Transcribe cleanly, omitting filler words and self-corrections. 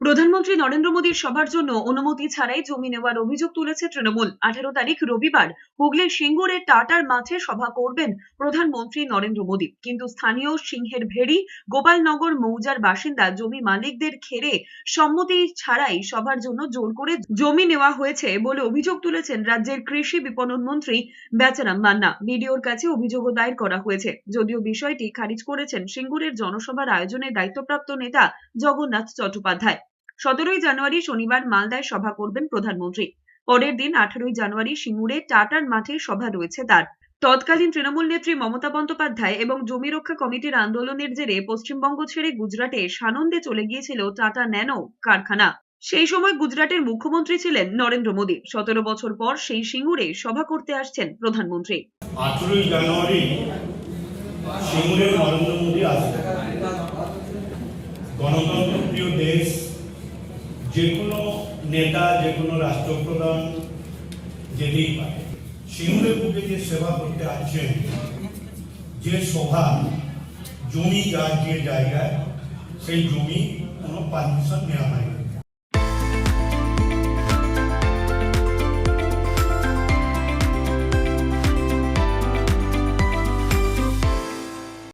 প্রধানমন্ত্রী নরেন্দ্র মোদীর সভার জন্য অনুমতি ছাড়াই জমি নেওয়ার অভিযোগ তুলেছে তৃণমূল। 18 তারিখ রবিবার হুগলির সিঙ্গুরে টাটার মাঠে সভা করবেন প্রধানমন্ত্রী নরেন্দ্র মোদী, কিন্তু স্থানীয় সিংহের ভেড়ি গোপালনগর মৌজার বাসিন্দা জমি মালিকদের ঘেরে সম্মতি ছাড়াই সভার জন্য জোর করে জমি নেওয়া হয়েছে বলে অভিযোগ তুলেছেন রাজ্যের কৃষি বিপণন মন্ত্রী বেচারাম মান্না। বিডিওর কাছে অভিযোগও দায়ের করা হয়েছে, যদিও বিষয়টি খারিজ করেছেন সিঙ্গুরের জনসভার আয়োজনে দায়িত্বপ্রাপ্ত নেতা জগন্নাথ চট্টোপাধ্যায়। 17 জানুয়ারি শনিবার মালদায় সভা করবেন প্রধানমন্ত্রী। পরের দিন 18 জানুয়ারি সিঙ্গুরে টাটার মাঠে সভা রয়েছে তার। তৎকালীন তৃণমূল নেত্রী মমতা বন্দ্যোপাধ্যায় এবং জমি রক্ষা কমিটির আন্দোলনের জেরে পশ্চিমবঙ্গ ছেড়ে গুজরাটে সানন্দে চলে গিয়েছিল টাটা ন্যানো কারখানা। সেই সময় গুজরাটের মুখ্যমন্ত্রী ছিলেন নরেন্দ্র মোদী। 17 বছর পর সেই সিঙ্গুরে সভা করতে আসছেন প্রধানমন্ত্রী। 18 জানুয়ারি সিঙ্গুরে নরেন্দ্র মোদী আসবেন। গণতন্ত্র প্রিয় দেশ, যে কোনো নেতা, যে কোনো রাষ্ট্রপ্রধান যেতেই পারে। সিঙ্গুরের বুকে যে সেবা করতে আসছেন, যে সভা, জমি যার যে জায়গায়, সেই জমি কোনো পারমিশন নেওয়া হয় না।